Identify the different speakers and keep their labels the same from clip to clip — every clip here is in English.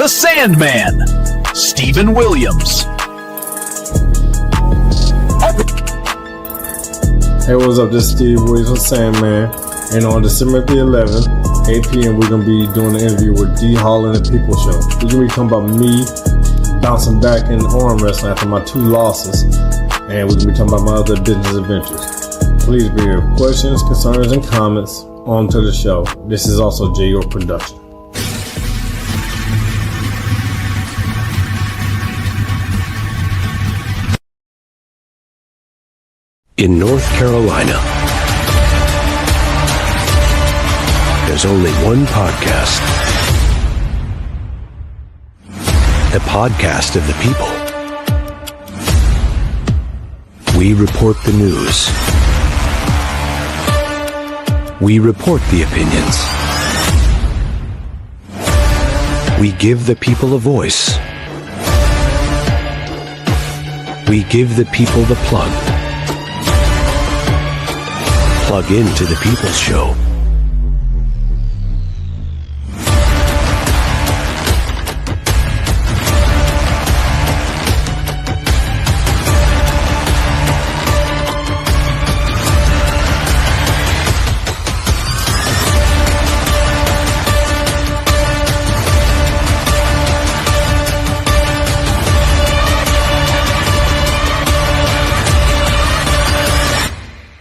Speaker 1: the Sandman, Stephen Williams.
Speaker 2: Hey, what's up? This is Steve Williams from Sandman. And on December the 11th, 8 p.m., we're going to be doing an interview with D. Hall and the People Show. We're going to be talking about me bouncing back in arm wrestling after my 2 losses. And we're going to be talking about my other business adventures. Please bring your questions, concerns, and comments onto the show. This is also J. York Production.
Speaker 3: In North Carolina, there's only one podcast. The podcast of the people. We report the news. We report the opinions. We give the people a voice. We give the people the plug. Plug into the People's Show.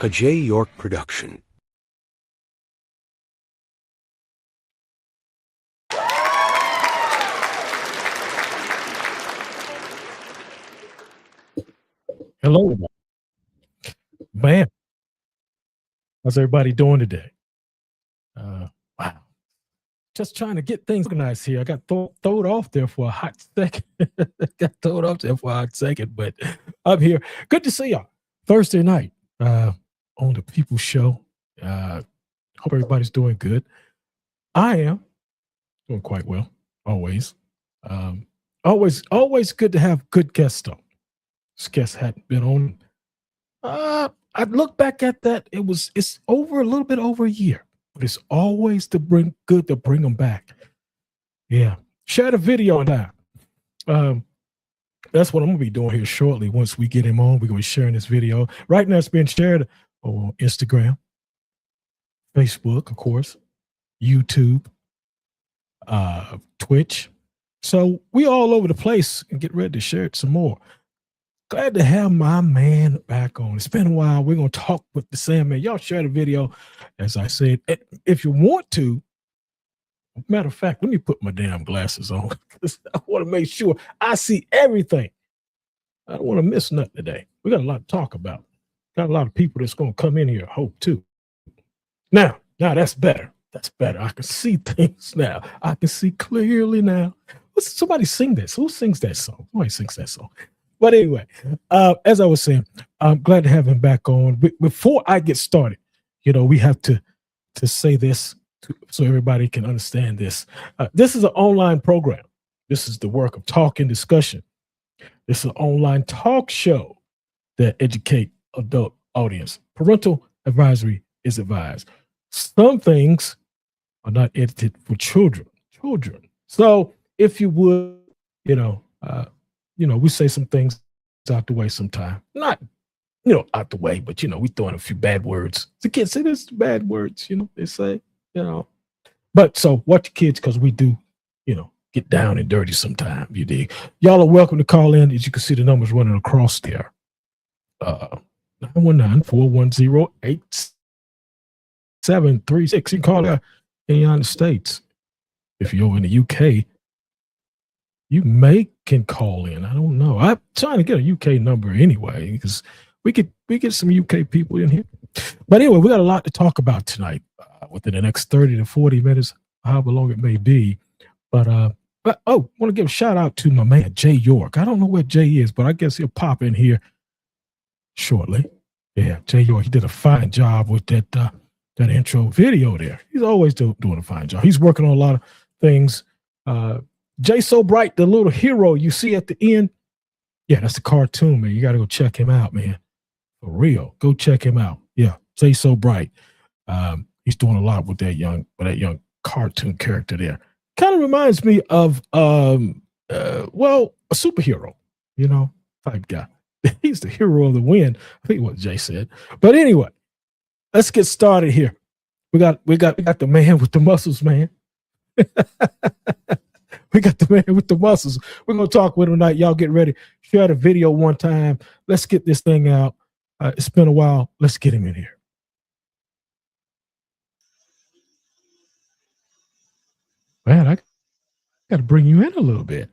Speaker 3: A J. York production.
Speaker 4: Hello, man. How's everybody doing today? Wow. Just trying to get things organized here. I got thrown off there for a hot second. But I'm here. Good to see y'all. Thursday night. On the People's Show. Hope everybody's doing good. I am doing quite well, always. Always good to have good guests on. This guest hadn't been on. I look back at that. It's over a little bit over a year, but it's always good to bring them back. Yeah. Share the video on that. That's what I'm gonna be doing here shortly. Once we get him on, we're gonna be sharing this video. Right now, it's being shared on Instagram, Facebook, of course, YouTube, Twitch. So we all over the place and get ready to share it some more. Glad to have my man back on. It's been a while. We're gonna talk with the Sandman. Y'all share the video, as I said. If you want to, matter of fact, let me put my damn glasses on because I want to make sure I see everything. I don't want to miss nothing today. We got a lot to talk about. Got a lot of people that's going to come in here, I hope too. Now that's better. That's better. I can see things now. I can see clearly now. Somebody sing this. Who sings that song? Somebody sings that song. But anyway, as I was saying, I'm glad to have him back on. Before I get started, we have to say this so everybody can understand this. This is an online program. This is the work of talk and discussion. This is an online talk show that educate adult audience. Parental advisory is advised. Some things are not edited for children. So if you would, we say some things out the way sometime. Not, out the way, but we throw in a few bad words. The kids say this bad words, they say, But so watch your kids because we do, get down and dirty sometime, you dig. Y'all are welcome to call in. As you can see, the numbers running across there. 919-410-8736. You can call out in the United States. If you're in the UK, you can call in. I don't know. I'm trying to get a UK number anyway because we get some UK people in here. But anyway, we got a lot to talk about tonight within the next 30 to 40 minutes, however long it may be. But I want to give a shout out to my man, J. York. I don't know where Jay is, but I guess he'll pop in here shortly. Yeah, J. York, he did a fine job with that intro video there. He's always doing a fine job. He's working on a lot of things. Jay So Bright, the little hero you see at the end. Yeah, that's the cartoon, man. You got to go check him out, man. For real. Go check him out. Yeah, Jay So Bright. He's doing a lot with that young cartoon character there. kind of reminds me of well, a superhero, you know, type guy. He's the hero of the win. I think what Jay said. But anyway, let's get started here. We got the man with the muscles, man. We got the man with the muscles. We're gonna talk with him tonight. Y'all get ready. Share the video one time. Let's get this thing out. It's been a while. Let's get him in here. Man, I got to bring you in a little bit.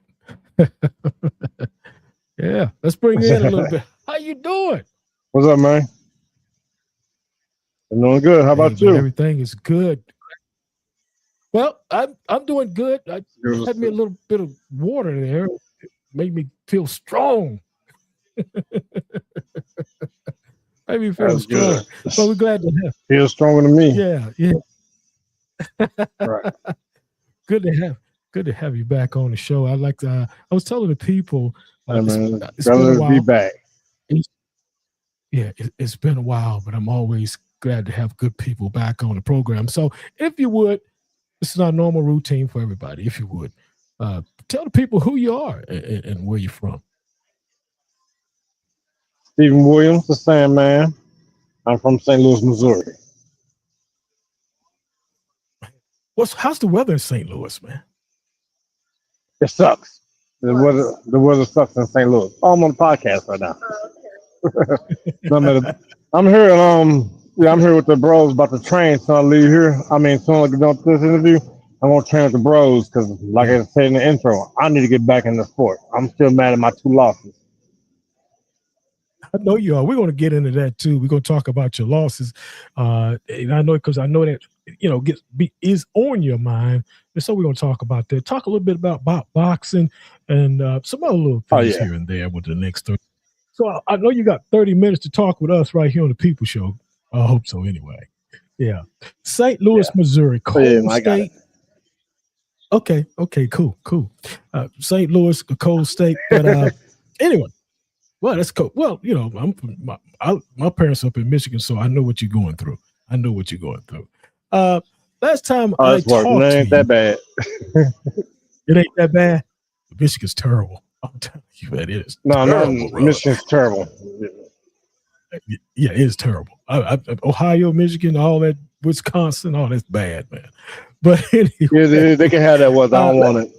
Speaker 4: Yeah, let's bring you in a little bit. How you doing?
Speaker 2: What's up, man? I'm doing good. How about you?
Speaker 4: Everything is good. Well, I'm doing good. I had me a little bit of water there. It made me feel strong. Made me feel strong. But we're glad to have.
Speaker 2: Feel stronger than me.
Speaker 4: Yeah.
Speaker 2: Right.
Speaker 4: Good to have you back on the show. I was telling the people,
Speaker 2: it's been a while. Be back.
Speaker 4: It's been a while, but I'm always glad to have good people back on the program. So if you would, this is our normal routine for everybody. If you would, tell the people who you are and where you're from.
Speaker 2: Stephen Williams, the Sandman. I'm from St. Louis, Missouri.
Speaker 4: How's the weather in St. Louis, man?
Speaker 2: It sucks. The weather sucks in St. Louis. Oh, I'm on the podcast right now. I'm here. I'm here with the bros about to train. So I leave here. I mean, soon as I get done with this interview, I'm gonna train with the bros because, like I said in the intro, I need to get back in the sport. I'm still mad at my 2 losses.
Speaker 4: I know you are. We're going to get into that too. We're going to talk about your losses. And I know because I know that is on your mind, and so we're going to talk about that. Talk a little bit about boxing and some other little things here and there with the next 30. So I know you got 30 minutes to talk with us right here on the People Show. I hope so. Anyway, yeah, St. Louis, Missouri, cold state. Okay, cool. St. Louis, a cold state, but anyway. Well, that's cool. Well, I'm from my parents up in Michigan, so I know what you're going through. Last time I talked to you,
Speaker 2: it ain't that bad.
Speaker 4: It ain't that bad. Michigan's terrible. I'm telling you, that is.
Speaker 2: No, Michigan's terrible.
Speaker 4: Yeah, it is terrible. Ohio, Michigan, all that, Wisconsin, all that's bad, man. But anyway,
Speaker 2: they can have that weather. I don't want it.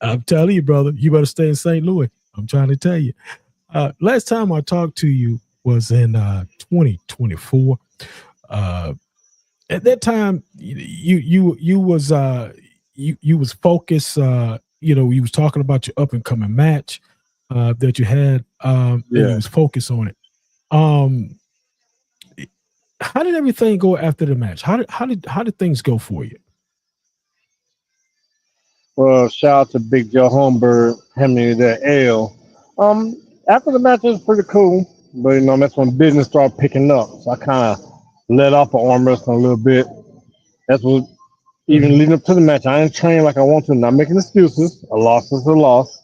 Speaker 4: I'm telling you, brother, you better stay in St. Louis. I'm trying to tell you. Last time I talked to you was in 2024. At that time, you was focused. You was talking about your up and coming match that you had. And you was focused on it. How did everything go after the match? How did things go for you?
Speaker 2: Well, shout out to Big Joe Holmberg, Henry that L. After the match, it was pretty cool, but that's when business started picking up. So I kind of let off of arm wrestling a little bit. That's what even leading up to the match. I didn't train like I want to. Not making excuses. A loss is a loss.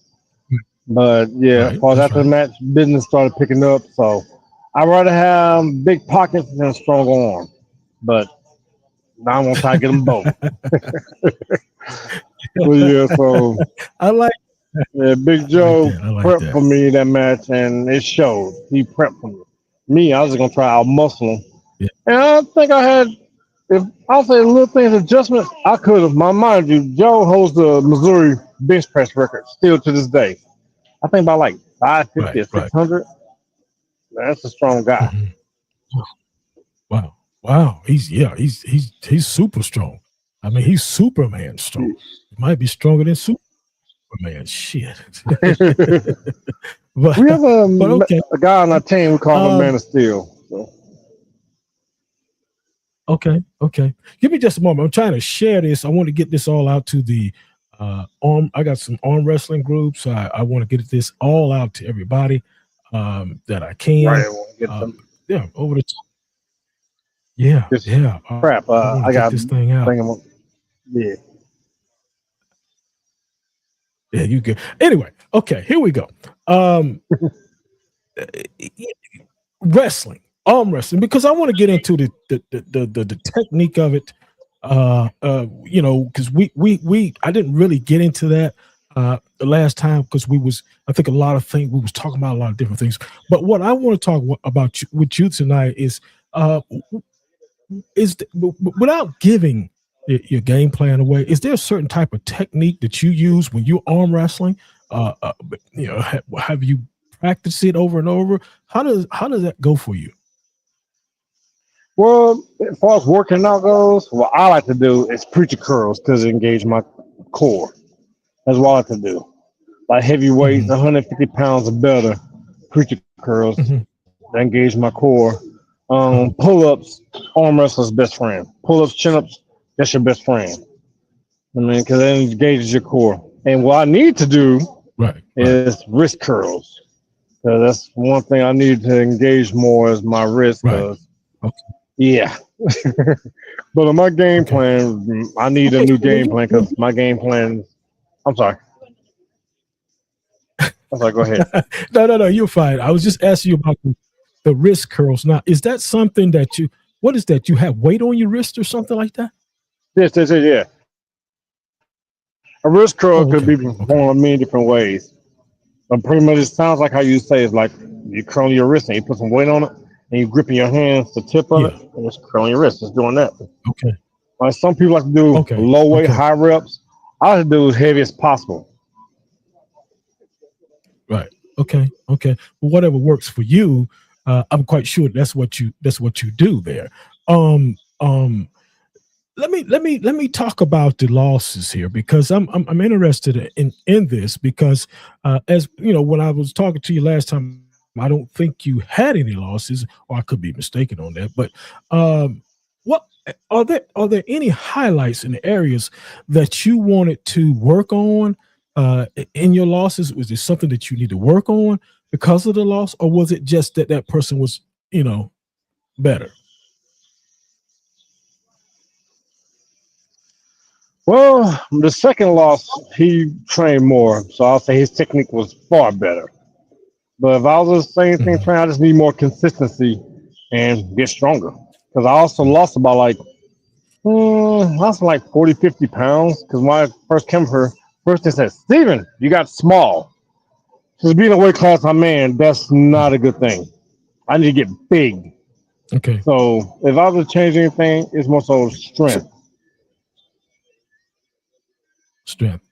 Speaker 2: But as far as after the match, business started picking up. So I'd rather have big pockets than a strong arm. But now I'm gonna try to get them both. So
Speaker 4: I like
Speaker 2: Big Joe prepped for me that match, and it showed. He prepped for me. I was just gonna try out muscle him, and I think I had. If I'll say a little things adjustment, I could have. Mind you, Joe holds the Missouri bench press record still to this day. I think about like 550 or 600. That's a strong guy.
Speaker 4: Wow. He's super strong. I mean, he's Superman strong. He might be stronger than Superman. Shit.
Speaker 2: But we have a guy on our team we call him Man of Steel. So.
Speaker 4: Okay. Give me just a moment. I'm trying to share this. I want to get this all out to the I got some arm wrestling groups. I want to get this all out to everybody that I can.
Speaker 2: Right.
Speaker 4: Over the top. Yeah.
Speaker 2: Crap. I got
Speaker 4: this thing out. Yeah, you good. Anyway, okay, here we go. Wrestling, arm wrestling, because I want to get into the technique of it. You know, because we I didn't really get into that the last time because I think a lot of things we was talking about a lot of different things. But what I want to talk about with you tonight uh without giving your game plan away, is there a certain type of technique that you use when you're arm wrestling? You know, have you practiced it over and over? How does that go for you?
Speaker 2: Well, as far as working out goes, what I like to do is preacher curls because it engage my core. That's what I like to do. Like heavy weights, 150 pounds or better, preacher curls that engage my core. Pull-ups, arm wrestler's best friend. Pull-ups, chin-ups, that's your best friend. I mean, because it engages your core. And what I need to do is wrist curls. So that's one thing I need to engage more is my wrist. Yeah. But on my game plan, I need a new game plan because my game plan. I'm sorry. Go ahead.
Speaker 4: No, you're fine. I was just asking you about the wrist curls. Now, is that something that what is that? You have weight on your wrist or something like that?
Speaker 2: Yes, yeah. A wrist curl could be performed many different ways. But pretty much it sounds like how you say it's like you curl your wrist and you put some weight on it and you grip in your hands the tip of it and just curling your wrist. Just doing that.
Speaker 4: Okay.
Speaker 2: Like some people like to do low weight, high reps. I like to do as heavy as possible.
Speaker 4: Right. Okay. Well, whatever works for you, I'm quite sure that's what you do there. Let me talk about the losses here because I'm interested in this because as you know, when I was talking to you last time, I don't think you had any losses, or I could be mistaken on that. But what are there any highlights in the areas that you wanted to work on in your losses? Was there something that you need to work on because of the loss, or was it just that person was, you know, better?
Speaker 2: Well, the second loss, he trained more, so I'll say his technique was far better. But if I was the same thing trained, I just need more consistency and get stronger. Because I also lost about I lost like 40, 50 pounds. Because when I first came here, first they said, Steven, you got small. Because being a weight class I'm in, that's not a good thing. I need to get big.
Speaker 4: Okay.
Speaker 2: So if I was to change anything, it's more so strength.
Speaker 4: Strength.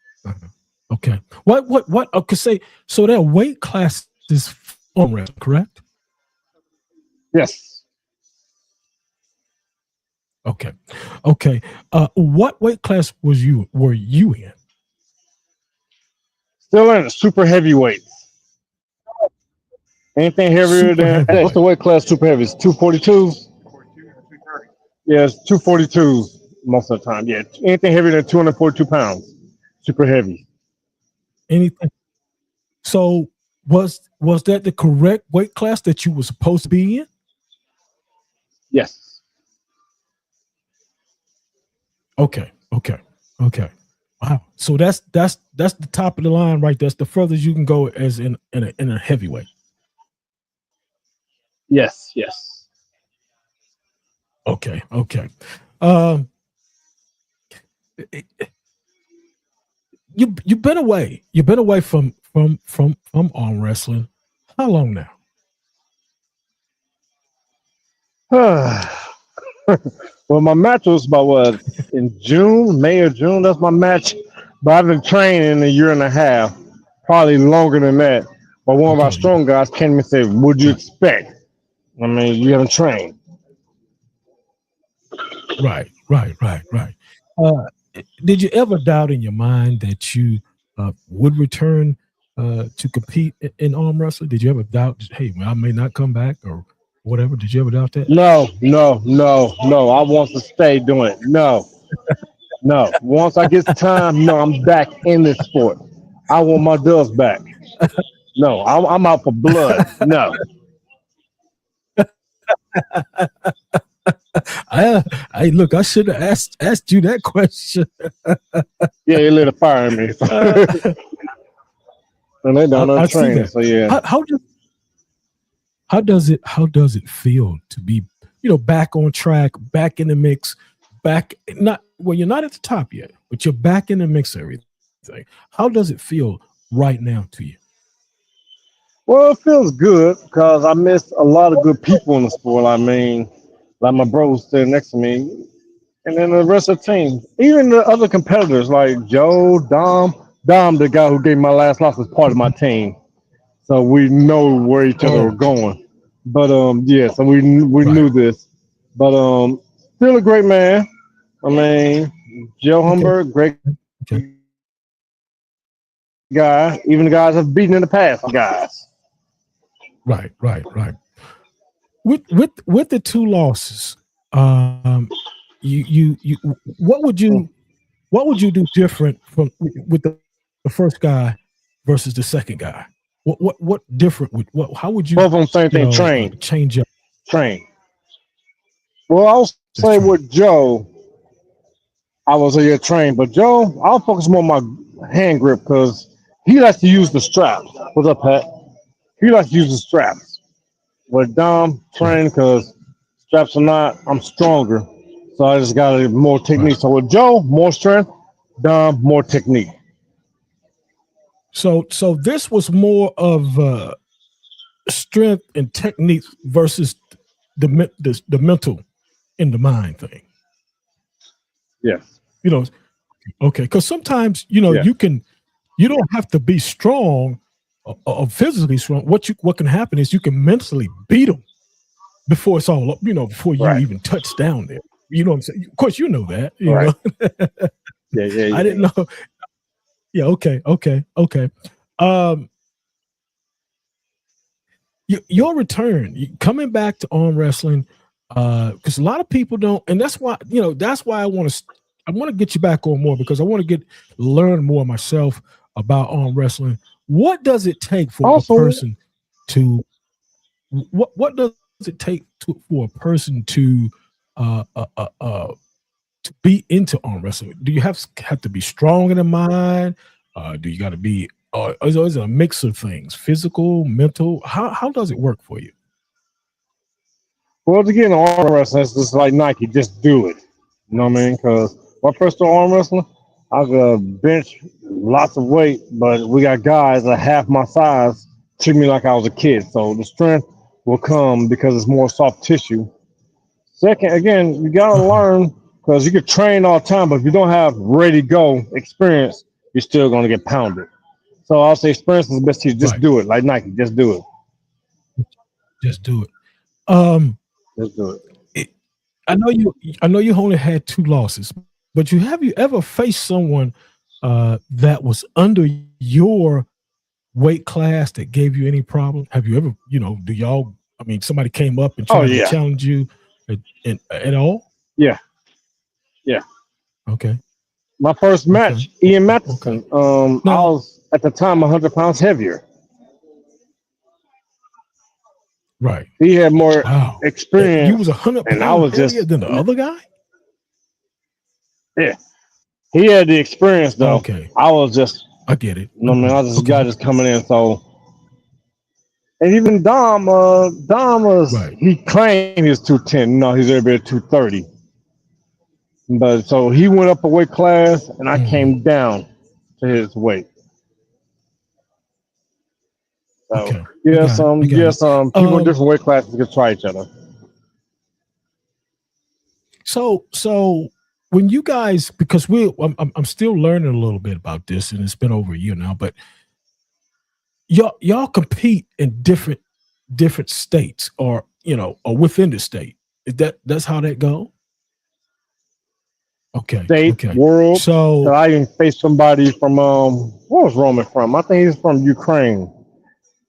Speaker 4: Okay. What? Okay. Say so. That weight class is arm wrestling, correct?
Speaker 2: Yes.
Speaker 4: Okay. What weight class were you in?
Speaker 2: Still in super heavyweights. Anything heavier than what's the weight class? Super heavy. It's 242s. Yeah, it's 242s most of the time. Yeah, anything heavier than 242 pounds, super heavy.
Speaker 4: Anything. So was that the correct weight class that you were supposed to be in?
Speaker 2: Yes.
Speaker 4: Okay. Wow. So that's the top of the line, right? That's the furthest you can go as in a heavyweight.
Speaker 2: Yes.
Speaker 4: Okay. You've been away. You've been away from arm wrestling. How long now?
Speaker 2: Well, my match was about in May or June. That's my match. But I've been training a year and a half, probably longer than that. But one of our strong guys came and said, "What'd you expect? I mean, you haven't trained."
Speaker 4: Right. Did you ever doubt in your mind that you would return to compete in arm wrestling? Did you ever doubt, hey, I may not come back or whatever? Did you ever doubt that?
Speaker 2: No. I want to stay doing it. No. Once I get time, I'm back in this sport. I want my dubs back. No, I'm out for blood. No.
Speaker 4: I look, I should have asked you that question.
Speaker 2: Yeah, it lit a fire in me. And they don't train. So yeah.
Speaker 4: How does it feel to be, back on track, back in the mix, back, not well, you're not at the top yet, but you're back in the mix of everything. How does it feel right now to you?
Speaker 2: Well, it feels good because I missed a lot of good people in the sport. I mean, like my bro standing next to me, and then the rest of the team, even the other competitors like Joe, Dom, the guy who gave me my last loss, was part of my team, so we know where each other were
Speaker 4: Oh,
Speaker 2: going. But yeah, so we
Speaker 4: right.
Speaker 2: knew this. But still a great man. I mean, Joe
Speaker 4: Okay.
Speaker 2: Humber, great
Speaker 4: Okay.
Speaker 2: guy. Even the guys I've beaten in the past, guys.
Speaker 4: Right. With the two losses, you what would you do different from with the first guy versus the second guy? What different would how would you
Speaker 2: Both of them same thing.
Speaker 4: change up
Speaker 2: Train. Well, I'll
Speaker 4: this
Speaker 2: say
Speaker 4: train?
Speaker 2: with Joe, I was a year trained, but Joe, I'll focus more on my hand grip because he likes to use the straps. What's up, Pat? He likes to use the straps. With Dom,
Speaker 4: Right.
Speaker 2: train because straps are not, I'm stronger. So I just got more
Speaker 4: Right.
Speaker 2: technique. So with Joe, more strength, Dom, more technique.
Speaker 4: So this was more of strength and technique versus the mental in the mind thing.
Speaker 2: Yes.
Speaker 4: You know, okay, because sometimes
Speaker 2: Yeah.
Speaker 4: you don't have to be strong or physically strong. What can happen is you can mentally beat them before it's all up. Before you
Speaker 2: Right.
Speaker 4: even touch down there. You know what I'm saying? Of course, you know that.
Speaker 2: Right. Yeah.
Speaker 4: I didn't know. Yeah. Okay. Um, your return, coming back to arm wrestling, because a lot of people don't, and that's why I want to get you back on more because I want to learn more myself about arm wrestling. What does it take for a
Speaker 2: Also,
Speaker 4: person to what does it take for a person to be into arm wrestling? Do you have to be strong in the mind? Do you got to be? Is it a mix of things, physical, mental? How does it work for you?
Speaker 2: well, to get in arm wrestling, it's just like Nike, just do it. You know what I mean? Because my first started arm wrestling, I could bench lots of weight, but we got guys that half my size treat me like I was a kid. So the strength will come because it's more soft tissue. Second, again, you got to
Speaker 4: Uh-huh.
Speaker 2: learn because you could train all the time, but if you don't have ready to go experience, you're still going to get pounded. So I'll say experience is the best teacher. Just
Speaker 4: Right.
Speaker 2: do it. Like Nike, just do it.
Speaker 4: Just do it. Um,
Speaker 2: Just do it.
Speaker 4: it, I know you only had two losses, but have you ever faced someone that was under your weight class that gave you any problem? Have you ever, do y'all? I mean, somebody came up and
Speaker 2: Oh,
Speaker 4: tried to
Speaker 2: yeah.
Speaker 4: challenge you at all?
Speaker 2: Yeah. Yeah.
Speaker 4: Okay.
Speaker 2: My first match, Ian
Speaker 4: Okay.
Speaker 2: Matheson. I
Speaker 4: Now,
Speaker 2: was at the time 100 pounds heavier.
Speaker 4: right.
Speaker 2: He had more
Speaker 4: Wow. You was
Speaker 2: experience,
Speaker 4: 100
Speaker 2: and I
Speaker 4: pounds
Speaker 2: was
Speaker 4: heavier
Speaker 2: just
Speaker 4: than the other guy?
Speaker 2: yeah. He had the experience though.
Speaker 4: Okay.
Speaker 2: I was just,
Speaker 4: I get it.
Speaker 2: I mean, I was just a guy
Speaker 4: Okay.
Speaker 2: just coming in. So, and even Dom was
Speaker 4: Right.
Speaker 2: he claimed he was 210. No, he's every bit 230. But so he went up a weight class, and I
Speaker 4: Mhm.
Speaker 2: came down to his weight. So
Speaker 4: Okay. I got it. I got it.
Speaker 2: people in different weight classes could try each other.
Speaker 4: So when you guys, because I'm still learning a little bit about this, and it's been over a year now, but y'all compete in different states, or within the state. That's how that go? Okay.
Speaker 2: State,
Speaker 4: Okay.
Speaker 2: world. So
Speaker 4: So
Speaker 2: I even faced somebody from where was Roman from? I think he's from Ukraine.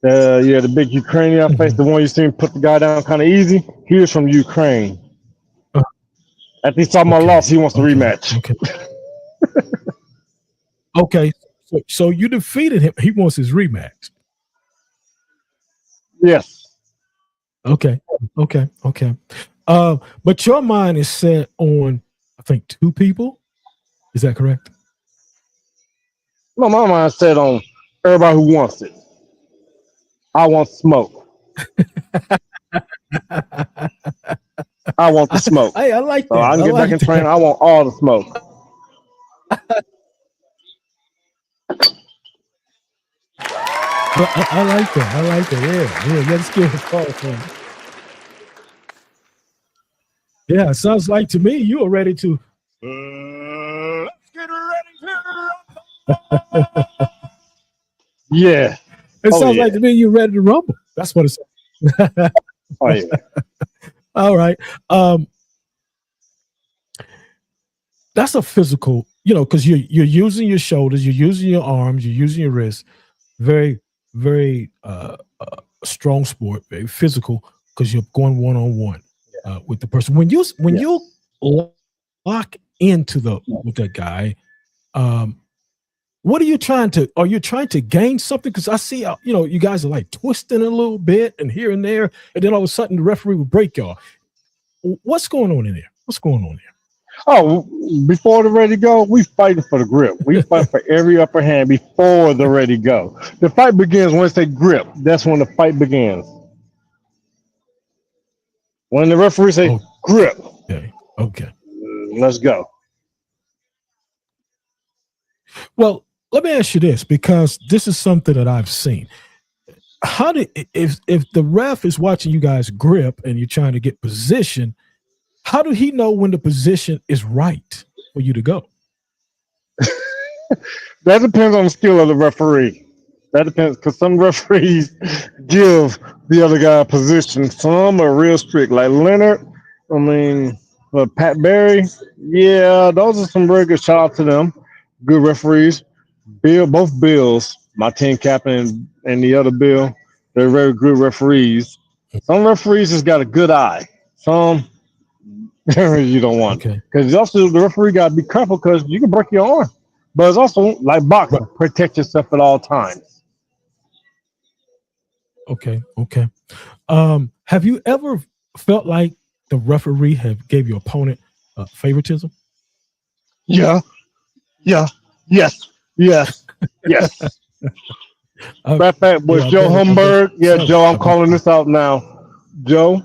Speaker 2: The big Ukrainian I faced,
Speaker 4: mhm.
Speaker 2: the one you seen put the guy down kind of easy. He was from Ukraine.
Speaker 4: Uh,
Speaker 2: After he saw my loss, he wants to rematch.
Speaker 4: Okay. So you defeated him. He wants his rematch.
Speaker 2: Yes.
Speaker 4: Okay. But your mind is set on, I think, two people. Is that correct?
Speaker 2: No, my mind said on everybody who wants it. I want smoke. I want the smoke.
Speaker 4: I like that.
Speaker 2: So I can get back in training. I want all the smoke.
Speaker 4: I like that. I like that. Yeah. Let's give a call for him. Yeah, it sounds like to me you are ready to. Let's get ready to.
Speaker 2: Yeah.
Speaker 4: It sounds like to me you're ready to rumble. That's what it says.
Speaker 2: Oh yeah.
Speaker 4: All right. That's a physical, because you're using your shoulders, you're using your arms, you're using your wrists. Very, very strong sport, very physical, because you're going one-on-one with the person. When you lock into with that guy, what are you trying to? Are you trying to gain something? Because I see, you guys are like twisting a little bit and here and there, and then all of a sudden the referee will break y'all. What's going on in there? What's going on there?
Speaker 2: Oh, before the ready go, we fighting for the grip. We fight for every upper hand before the ready go. The fight begins once they grip. That's when the fight begins. When the referee say grip.
Speaker 4: Okay.
Speaker 2: Let's go.
Speaker 4: Well, let me ask you this, because this is something that I've seen. If the ref is watching you guys grip and you're trying to get position, how do he know when the position is right for you to go?
Speaker 2: That depends on the skill of the referee. That depends, because some referees give the other guy a position. Some are real strict, like Leonard. I mean, Pat Barry. Yeah, those are some very good. Shout out to them. Good referees. Both Bills, my team captain and the other Bill, they're very good referees. Some referees just got a good eye. Some you don't want, because also the referee got to be careful, because you can break your arm. But it's also like boxing, protect yourself at all times.
Speaker 4: Okay. Have you ever felt like the referee gave your opponent favoritism?
Speaker 2: Yeah. Yes. Fact with Joe Humberg. Yeah, Joe, I'm calling this out now. Joe,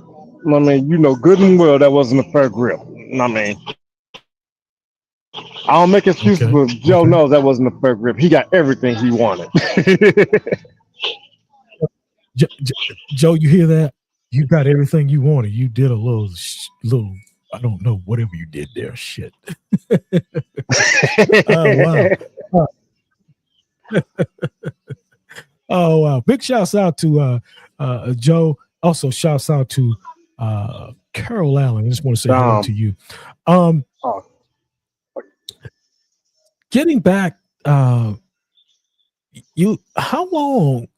Speaker 2: I mean, good and well that wasn't a fair grip. I mean, I don't make excuses, but Joe knows that wasn't a fair grip. He got everything he wanted.
Speaker 4: Joe, you hear that? You got everything you wanted. You did a little, I don't know, whatever you did there. Shit. Oh, wow. Oh, wow. Big shouts out to Joe. Also, shouts out to Carol Allen. I just want to say hello to you. Getting back, how long?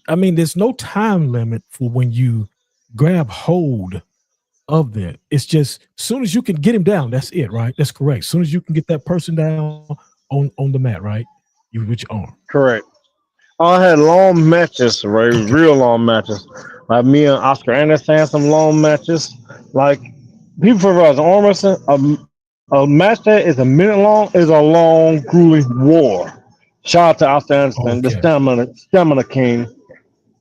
Speaker 4: I mean, there's no time limit for when you grab hold of that. It's just as soon as you can get him down, that's it, right? That's correct. As soon as you can get that person down on the mat, right? You with your arm.
Speaker 2: Correct. I had long matches, right? Real long matches. Like me and Oscar Anderson had some long matches. Like people for us, arm wrestling, a match that is a minute long is a long, grueling war. Shout out to Oscar Anderson, the stamina king.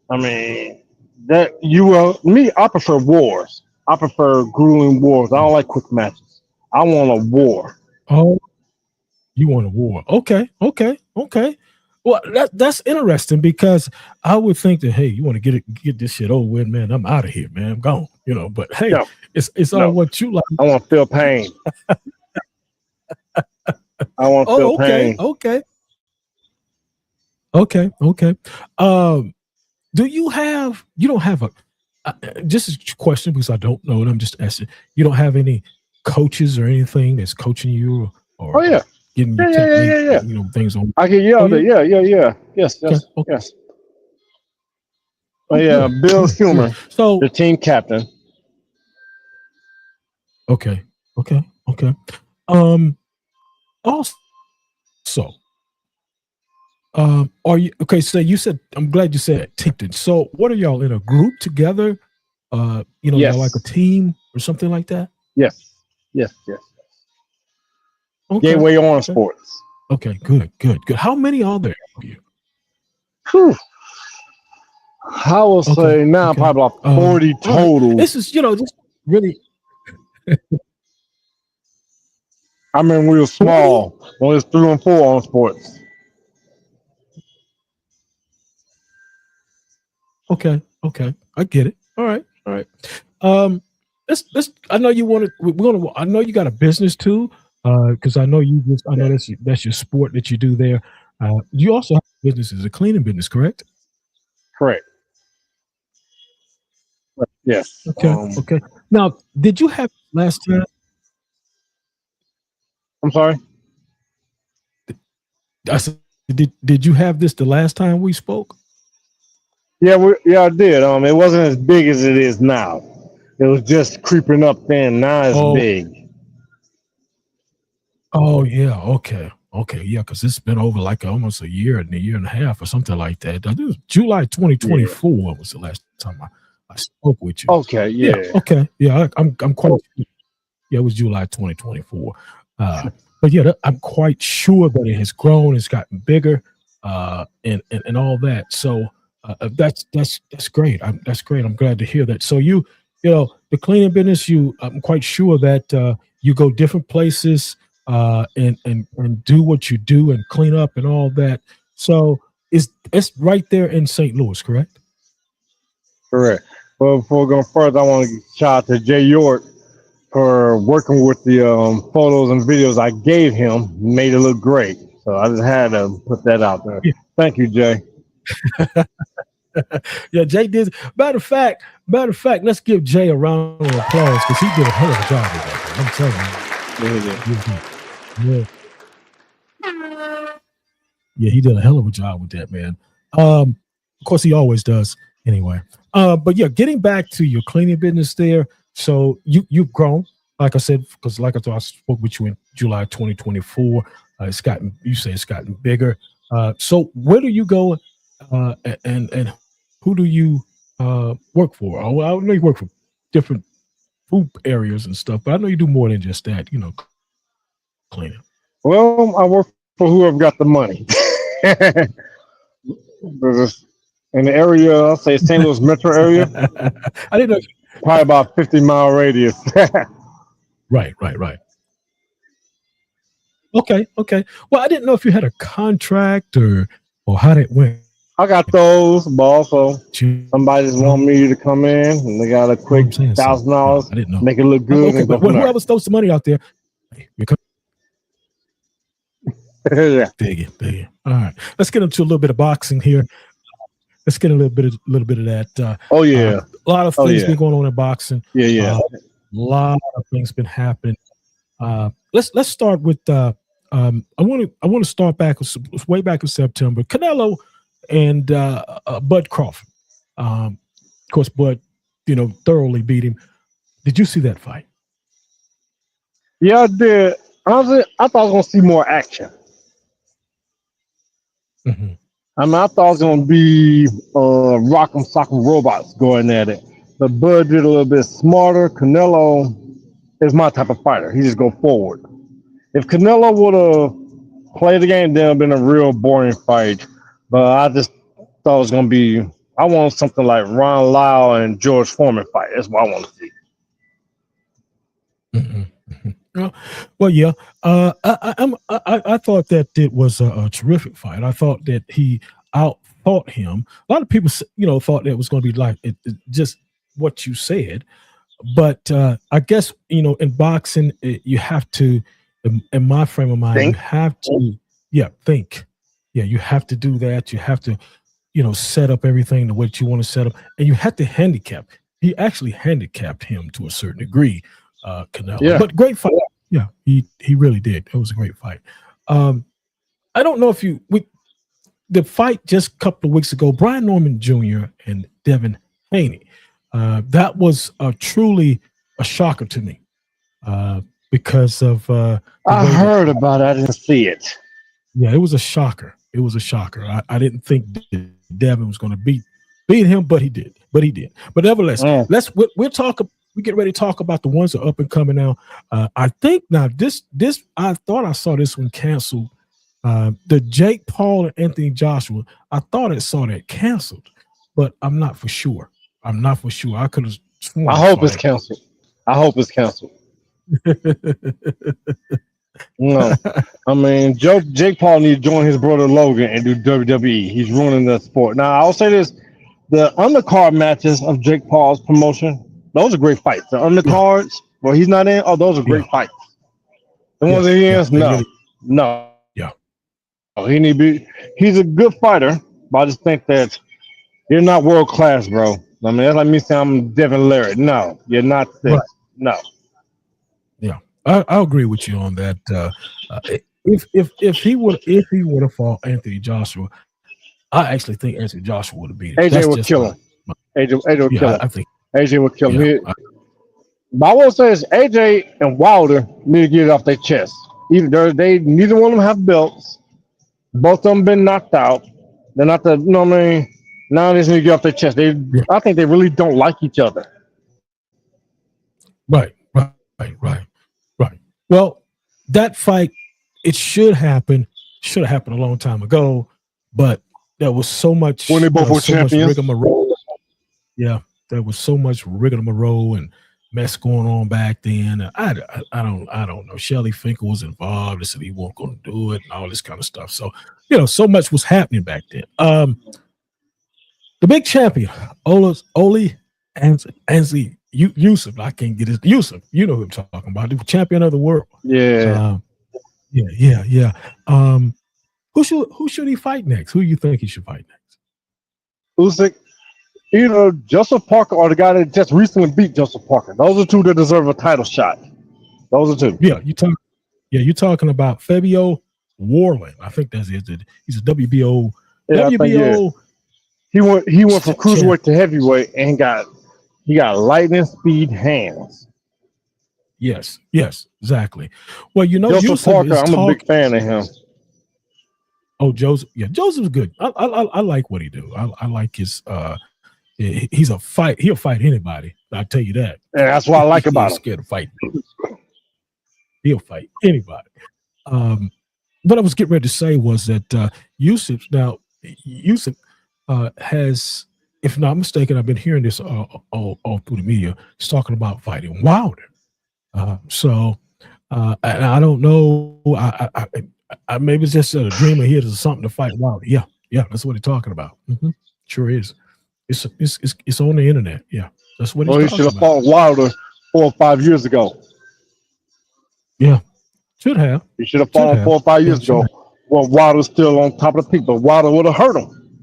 Speaker 2: I mean, I prefer wars. I prefer grueling wars. I don't like quick matches. I want a war.
Speaker 4: Oh, you want a war? Okay. Well, that's interesting, because I would think that, hey, you want to get this shit over with, man. I'm out of here, man. I'm gone. But hey, it's all what you like.
Speaker 2: I want to feel pain. I want to feel pain.
Speaker 4: Okay. Do you don't have just a question, because I don't know, and I'm just asking, you don't have any coaches or anything that's coaching you or getting you technique, things on.
Speaker 2: I can yell that. Yes. Oh yeah, Bill Schumer,
Speaker 4: so
Speaker 2: the team captain.
Speaker 4: Okay. Also, are you okay? So you said, I'm glad you said Tipton. So what are y'all in a group together? Y'all like a team or something like that?
Speaker 2: Yes. Gateway on Sports.
Speaker 4: Okay, good. How many are there of you?
Speaker 2: I will say now probably about 40 total.
Speaker 4: This is, just really
Speaker 2: I mean, we were small when it was 3 and 4 on sports.
Speaker 4: Okay, okay, I get it. All right, all right. Let's. I know you wanted. We're gonna. I know you got a business too. Because I know you just. I know that's your sport that you do there. You also have a business as a cleaning business, correct?
Speaker 2: Correct. Yes.
Speaker 4: Okay, okay. Now, did you have last time?
Speaker 2: I'm sorry.
Speaker 4: I said, did you have this the last time we spoke?
Speaker 2: Yeah, I did. It wasn't as big as it is now. It was just creeping up then. Now it's
Speaker 4: Oh,
Speaker 2: big.
Speaker 4: oh yeah. Okay, okay. Yeah, because it's been over like almost a year and a half or something like that. I think it was July 2024 was the last time I spoke with you.
Speaker 2: Okay,
Speaker 4: Yeah.
Speaker 2: yeah.
Speaker 4: Okay. Yeah. I'm quite. Yeah, it was July 2024. But yeah, I'm quite sure that it has grown. It's gotten bigger, and all that. So that's great. That's great. I'm glad to hear that. So you know, the cleaning business. I'm quite sure that you go different places and do what you do and clean up and all that. So it's right there in St. Louis, correct?
Speaker 2: Correct. Well, before going further, I want to shout out to Jay York for working with the photos and videos I gave him. Made it look great. So I just had to put that out there.
Speaker 4: Yeah.
Speaker 2: Thank you, Jay.
Speaker 4: Yeah, Jay did. Matter of fact, let's give Jay a round of applause because he did a hell of a job with that. I'm telling you. Yeah, he did a hell of a job with that, man. Of course, he always does. Anyway, but yeah, getting back to your cleaning business there. So you've grown, like I said, because like I spoke with you in July 2024. You say it's gotten bigger. So where do you go, and who do you work for? I know you work for different food areas and stuff, but I know you do more than just that. You know, cleaning.
Speaker 2: Well, I work for whoever got the money. In the area, I'll say St. Louis metro area,
Speaker 4: I didn't know.
Speaker 2: probably about 50-mile radius.
Speaker 4: Right. Okay. Well, I didn't know if you had a contract or how that went.
Speaker 2: I got those, but also somebody just want me to come in and they got a quick $1,000,
Speaker 4: I didn't know.
Speaker 2: make it look good.
Speaker 4: Okay, but whoever throws some money out there,
Speaker 2: yeah.
Speaker 4: Dig it. All right, let's get into a little bit of boxing here. Let's get a little bit of that.
Speaker 2: Oh yeah,
Speaker 4: a lot of things been going on in boxing.
Speaker 2: Yeah.
Speaker 4: A lot of things been happening. Let's start with. I want to start back way back in September. Canelo and Bud Crawford. Of course, Bud, thoroughly beat him. Did you see that fight?
Speaker 2: Yeah, I did. Honestly, I thought I was gonna see more action.
Speaker 4: Mm-hmm.
Speaker 2: I mean, I thought it was gonna be rock'em sock'em robots going at it. But Bud did a little bit smarter. Canelo is my type of fighter. He just go forward. If Canelo would have played the game, then it would have been a real boring fight. But I just thought it was gonna be. I want something like Ron Lyle and George Foreman fight. That's what I want to see.
Speaker 4: Mm-hmm. Well, yeah. I thought that it was a terrific fight. I thought that he outthought him. A lot of people, thought that it was going to be like just what you said. But I guess in boxing, you have to, in my frame of mind, you have to, think. Yeah, you have to do that. You have to, set up everything the way that you want to set up, and you have to handicap. He actually handicapped him to a certain degree, Canelo. Yeah. But great fight. Yeah, he really did. It was a great fight. I don't know if the fight just a couple of weeks ago, Brian Norman Jr. and Devin Haney. That was truly a shocker to me because of.
Speaker 2: I heard about it. I didn't see it.
Speaker 4: Yeah, it was a shocker. I didn't think Devin was going to beat him, but he did. But nevertheless, we'll talk. We get ready to talk about the ones that are up and coming now. I think now this I thought I saw this one canceled. The Jake Paul and Anthony Joshua. I thought I saw that canceled, but I'm not for sure. I could have sworn.
Speaker 2: I hope it's canceled. No, I mean, Jake Paul needs to join his brother Logan and do WWE. He's ruining the sport. Now, I'll say this: the undercard matches of Jake Paul's promotion, those are great fights. The
Speaker 4: Yeah,
Speaker 2: undercards, where he's not in, oh, those are
Speaker 4: yeah,
Speaker 2: great fights. The
Speaker 4: yeah,
Speaker 2: ones that he
Speaker 4: yeah.
Speaker 2: is,
Speaker 4: They
Speaker 2: no,
Speaker 4: really,
Speaker 2: no.
Speaker 4: yeah,
Speaker 2: He need to be. He's a good fighter, but I just think that you're not world class, bro. I mean, that's like me saying I'm Devin Larry. No, you're not this.
Speaker 4: right.
Speaker 2: No.
Speaker 4: Yeah, I agree with you on that. If he would have fought Anthony Joshua, I actually think Anthony Joshua would have beat him.
Speaker 2: AJ
Speaker 4: That's
Speaker 2: would
Speaker 4: just
Speaker 2: kill him. AJ would kill
Speaker 4: yeah.
Speaker 2: him.
Speaker 4: I think
Speaker 2: AJ would kill him.
Speaker 4: yeah,
Speaker 2: But I will say is AJ and Wilder need to get it off their chest. Either neither one of them have belts. Both of them been knocked out. They're not the, you know what I mean? Now they just need to get off their chest.
Speaker 4: yeah.
Speaker 2: I think they really don't like each other.
Speaker 4: Right. Well, that fight, it should have happened a long time ago, but there was so much
Speaker 2: When they both were
Speaker 4: so much
Speaker 2: champions.
Speaker 4: rigmarole. Yeah, there was so much rigmarole and mess going on back then. I don't know. Shelly Finkel was involved. They said he wasn't going to do it and all this kind of stuff. So, so much was happening back then. The big champion, Oli Anzi Yusuf. I can't get his Yusuf. You know who I'm talking about. The champion of the world.
Speaker 2: Yeah.
Speaker 4: Yeah. Who should he fight next? Who you think he should fight next?
Speaker 2: Usyk, either Joseph Parker or the guy that just recently beat Joseph Parker. Those are two that deserve a title shot. Those are two.
Speaker 4: Yeah, you're talking about Fabio Warland. I think that's it. He's a WBO.
Speaker 2: Yeah, WBO. He went from cruiserweight to heavyweight and he got lightning speed hands.
Speaker 4: Yes, exactly. Well,
Speaker 2: Joseph Parker, I'm a big fan of him.
Speaker 4: Oh, Joseph. Yeah, Joseph's good. I like what he do. I like his he'll fight anybody. I'll tell you that.
Speaker 2: And that's what I like about him.
Speaker 4: Scared to fight. He'll fight anybody. What I was getting ready to say was that Yusuf has, if not mistaken, I've been hearing this all through the media. He's talking about fighting Wilder. And I don't know. I maybe it's just a dream of his or something to fight Wilder. Yeah, that's what he's talking about. Mm-hmm. Sure is. It's on the internet. Yeah, that's what.
Speaker 2: Well, he should have fought Wilder 4 or 5 years ago.
Speaker 4: Yeah, should have.
Speaker 2: He should have fought him 4 or 5 years ago. Well, Wilder's still on top of the peak, but Wilder would have hurt him.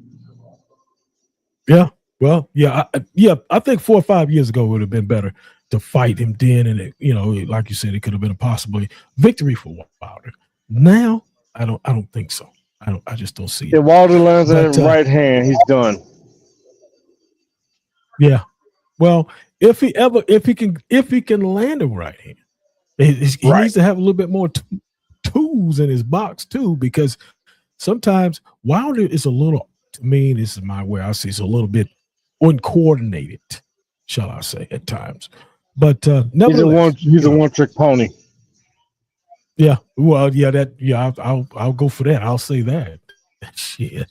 Speaker 4: Yeah. Well, I think 4 or 5 years ago would have been better to fight him then, and like you said, it could have been a possibly victory for Wilder. Now, I don't think so. I just don't see it.
Speaker 2: If Wilder lands in his right hand, he's done.
Speaker 4: Yeah. Well, if he can land a right hand, he needs to have a little bit more tools in his box too, because sometimes Wilder is a little, to me, this is my way I see, it's a little bit uncoordinated, shall I say, at times. But nevertheless,
Speaker 2: he's a one-trick pony.
Speaker 4: Yeah, well, I'll go for that. I'll say that. Shit.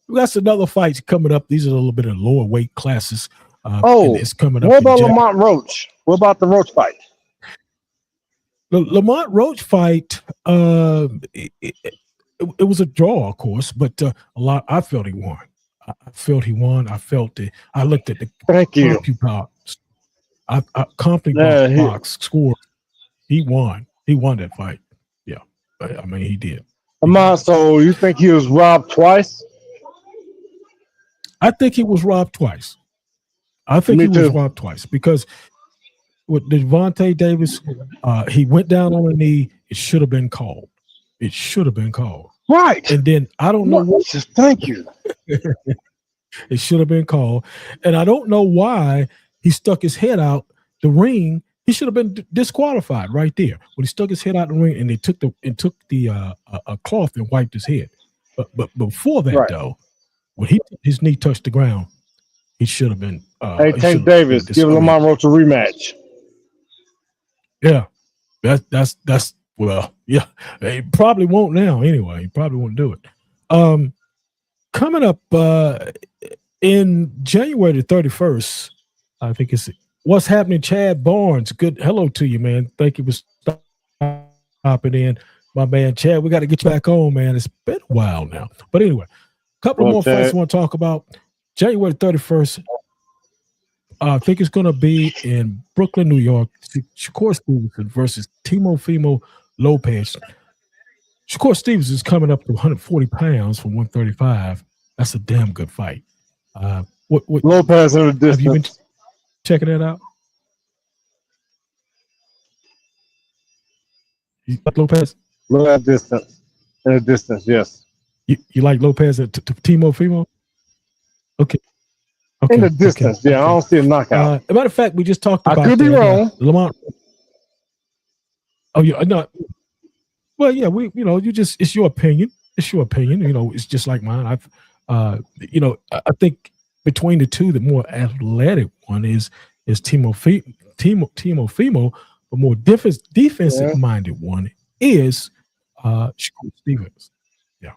Speaker 4: We got some other fights coming up. These are a little bit of lower weight classes. It's coming up.
Speaker 2: What about Lamont Roach? What about the Roach fight?
Speaker 4: The Lamont Roach fight, it was a draw, of course, but I felt he won. I felt it. I looked at the CompuBox. CompuBox score. He won. He won that fight. Yeah, I mean, he did.
Speaker 2: So you think he was robbed twice?
Speaker 4: I think he was robbed twice. Was robbed twice because with Devontae Davis, he went down on a knee. It should have been called.
Speaker 2: Right.
Speaker 4: And then I don't know.
Speaker 2: Thank you.
Speaker 4: It should have been called. And I don't know why he stuck his head out the ring. He should have been disqualified right there when he stuck his head out the ring and they took the cloth and wiped his head. But before that, though, when his knee touched the ground, he should have been.
Speaker 2: Hey, Tank Davis, give Lamont Roach a rematch.
Speaker 4: Yeah, that's well, yeah. He probably won't now. Anyway, he probably won't do it. Coming up in January the 31st, I think it's What's happening, Chad Barnes? Good hello to you, man. Thank you for stopping in, my man Chad. We got to get you back on, man. It's been a while now. But anyway, a couple of more fights I want to talk about. January 31st, I think it's going to be in Brooklyn, New York. Shakur Stevenson versus Teofimo Lopez. Shakur Stevenson is coming up to 140 pounds from 135. That's a damn good fight. What
Speaker 2: Lopez in the distance.
Speaker 4: Have you been checking that out? You like Lopez?
Speaker 2: Look at distance. In the distance, yes.
Speaker 4: You like Lopez at Teofimo? Okay.
Speaker 2: In the distance, yeah. I don't see a knockout.
Speaker 4: As a matter of fact, we just talked about.
Speaker 2: I could be wrong.
Speaker 4: Lamont. Oh yeah, no. Well, yeah, it's your opinion. It's your opinion. It's just like mine. I think between the two, the more athletic one is Teofimo, but more defensive minded one is Shakur Stevens. Yeah.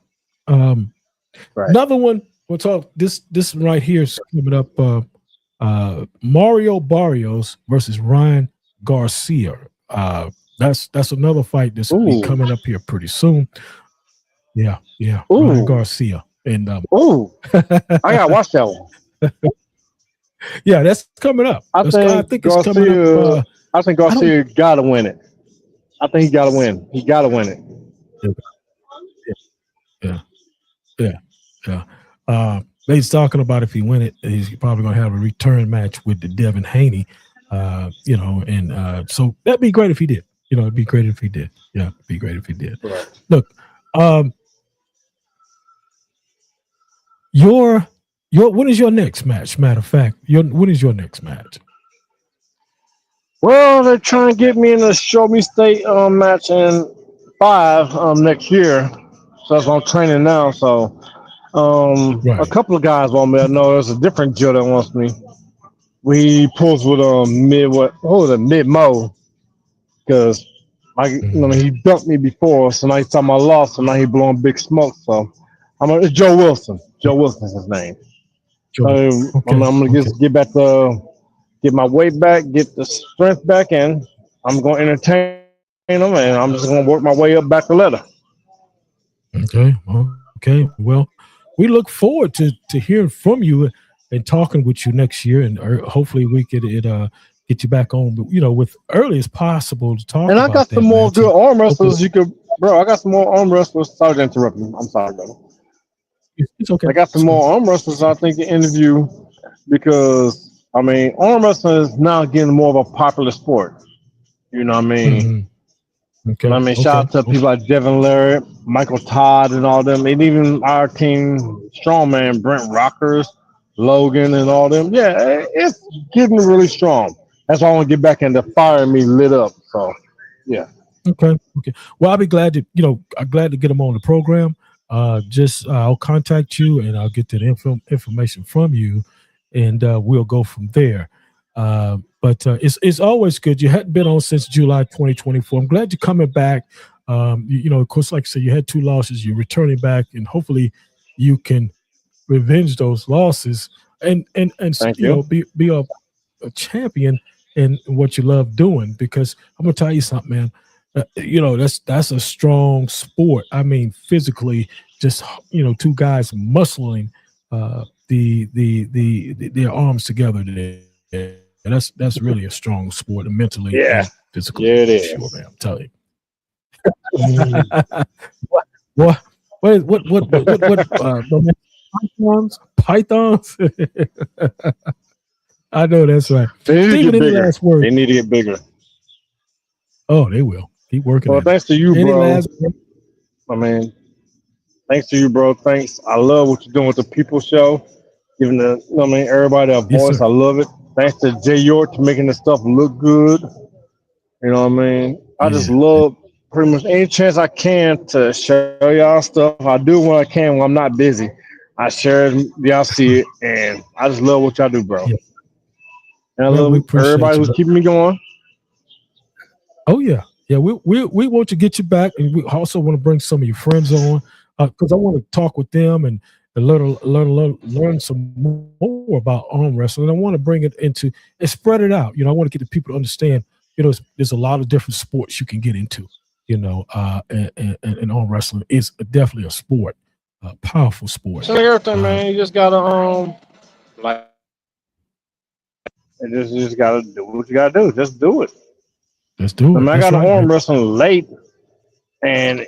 Speaker 2: Right.
Speaker 4: Another one we'll talk. This right here is coming up. Mario Barrios versus Ryan Garcia. That's another fight that's gonna be coming up here pretty soon. Yeah. Ryan Garcia. And
Speaker 2: I gotta watch that one.
Speaker 4: Yeah, that's coming up. I think it's coming up.
Speaker 2: I think Garcia gotta win it. I think he gotta win. He gotta win
Speaker 4: it. Yeah. He's talking about if he win it, he's probably gonna have a return match with the Devin Haney. So that'd be great if he did. It'd be great if he did. Yeah, it'd be great if he did.
Speaker 2: Right.
Speaker 4: Look, when is your next match? Matter of fact, when is your next match?
Speaker 2: Well, they're trying to get me in the Show Me State match in 5 next year. So that's what I'm training now. So a couple of guys want me. I know there's a different Joe that wants me. We pulls with mid-mo. Because he dumped me before, so now he's talking about loss, so now he's blowing big smoke. So it's Joe Wilson. Joe Wilson's his name. I'm gonna just get my weight back, get the strength back, and I'm gonna entertain him, and I'm just gonna work my way up back the ladder.
Speaker 4: Okay. Well, we look forward to hearing from you and talking with you next year, and hopefully we could get you back on, with early as possible to talk.
Speaker 2: And I got some more good arm wrestlers I got some more arm wrestlers. Sorry to interrupt you. I'm sorry, brother.
Speaker 4: It's okay.
Speaker 2: I got some more arm wrestlers I think to interview because arm wrestling is now getting more of a popular sport. You know what I mean?
Speaker 4: Mm-hmm. Okay.
Speaker 2: Shout out to people like Devin Larrett, Michael Todd, and all them, and even our team strongman Brent Rockers, Logan, and all them. Yeah, it's getting really strong. That's why I want to get back into fire me lit up. So, yeah.
Speaker 4: Okay. Well, I'll be glad to, I'm glad to get them on the program. I'll contact you and I'll get that information from you, and we'll go from there. But it's always good. You hadn't been on since July 2024. I'm glad you're coming back. Of course, like I said, you had 2 losses. You're returning back, and hopefully you can revenge those losses and be a champion in what you love doing. Because I'm gonna tell you something, man. That's a strong sport. I mean, physically, just 2 guys muscling their arms together today. And that's really a strong sport, and mentally and physically.
Speaker 2: Yeah, it is.
Speaker 4: Sure, man. I'm telling you. What? Pythons? I know that's right.
Speaker 2: They need to get bigger.
Speaker 4: Oh, they will. Keep working.
Speaker 2: Well, thanks to you, bro. Thanks to you, bro. Thanks. I love what you're doing with the People Show. Giving everybody a voice. I love it. Thanks to Jay York for making the stuff look good. You know what I mean? I just love pretty much any chance I can to show y'all stuff. I do when I can when I'm not busy. I share it, y'all see it, and I just love what y'all do, bro. Yeah. And I love everybody who's keeping me going.
Speaker 4: Oh yeah. We want to get you back, and we also want to bring some of your friends on because I want to talk with them and and learn some more about arm wrestling. I want to bring it into and spread it out. I want to get the people to understand. There's a lot of different sports you can get into. And arm wrestling is definitely a sport, a powerful sport.
Speaker 2: So everything, man, you just gotta you just gotta do what you gotta do. Just do it.
Speaker 4: Let's do it.
Speaker 2: I got arm wrestling late, and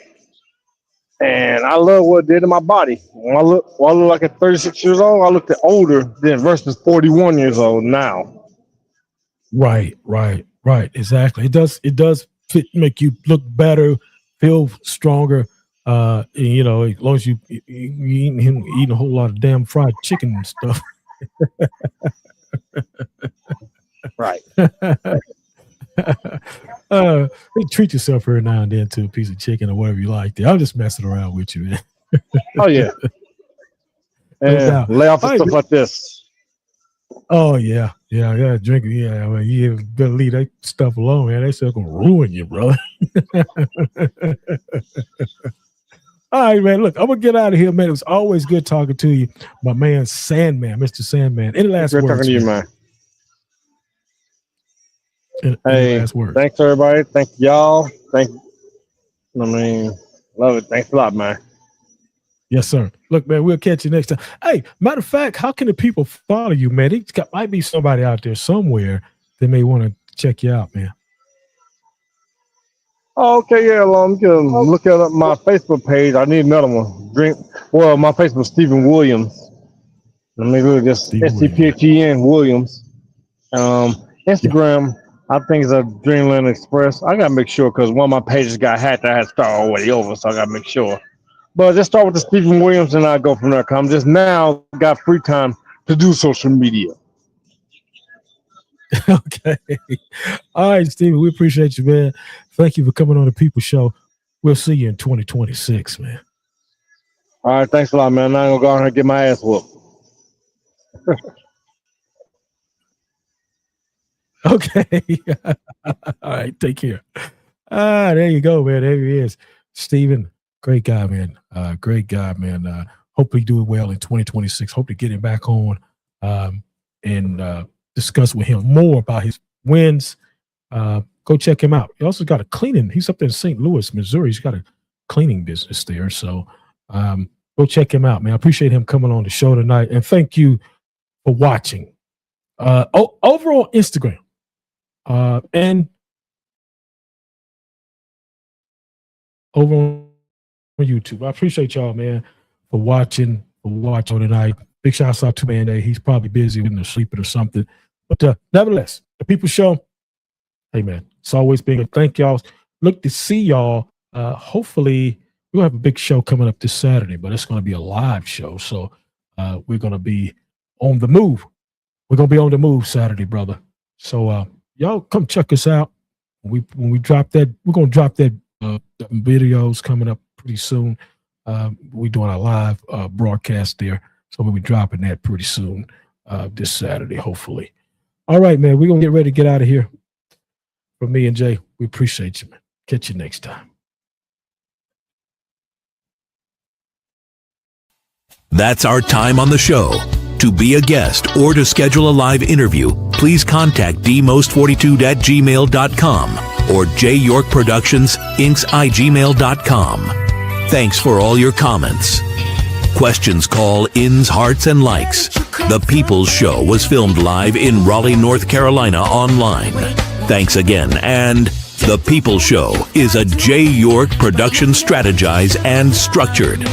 Speaker 2: I love what it did to my body. When I look like at 36 years old, I looked older than versus 41 years old now.
Speaker 4: Right. Exactly. It does make you look better, feel stronger. As long as you eating a whole lot of damn fried chicken and stuff.
Speaker 2: Right.
Speaker 4: Treat yourself every now and then to a piece of chicken or whatever you like. I'm just messing around with you, man.
Speaker 2: Oh yeah. And lay off stuff like this.
Speaker 4: Oh yeah, drink it. Yeah, well, you better leave that stuff alone, man. That stuff gonna ruin you, brother. All right, man. Look, I'm gonna get out of here, man. It was always good talking to you, my man, Sandman, Mr. Sandman. Any last words? Great talking to you, man. Any last words? Thanks, everybody. Thank y'all. Love it. Thanks a lot, man. Yes, sir. Look, man, we'll catch you next time. Hey, matter of fact, how can the people follow you, man? Might be somebody out there somewhere that may want to check you out, man. Oh, okay, yeah. You can look at my Facebook page. I need another one. My Facebook, Stephen Williams. Maybe just STPHEN Williams. Instagram, I think it's a Dreamland Express. I gotta make sure because one of my pages got hacked. I had to start already over, so I gotta make sure. But just start with the Stephen Williams, and I go from there. I'm just now got free time to do social media. Okay. All right, Stephen, we appreciate you, man. Thank you for coming on the People Show. We'll see you in 2026, man. All right, thanks a lot, man. I'm gonna go out here and get my ass whooped. Okay. All right, take care. There you go, man. There he is. Stephen, great guy, man. Hopefully do it well in 2026. Hope to get him back on and discuss with him more about his wins. Go check him out. He also got a cleaning. He's up there in St. Louis, Missouri. He's got a cleaning business there. So go check him out, man. I appreciate him coming on the show tonight. And thank you for watching. Over on Instagram and over on YouTube. I appreciate y'all, man, for watching tonight. Big shouts out to man. He's probably busy when they're sleeping or something. But nevertheless, the People Show. Hey, man, it's always been good. Thank y'all. Look to see y'all. Hopefully, we'll have a big show coming up this Saturday, but it's going to be a live show. So we're going to be on the move. We're going to be on the move Saturday, brother. So y'all come check us out. When we drop that, we're going to drop that videos coming up pretty soon. We're doing a live broadcast there. So we'll be dropping that pretty soon this Saturday, hopefully. All right, man, we're going to get ready to get out of here. From me and Jay, we appreciate you, man. Catch you next time.
Speaker 1: That's our time on the show. To be a guest or to schedule a live interview, please contact dmost42@gmail.com or J York Productions Inc.igmail.com. Thanks for all your comments. Questions, call-ins, hearts, and likes. The People's Show was filmed live in Raleigh, North Carolina online. Thanks again, and The People's Show is a J York production, strategized and structured.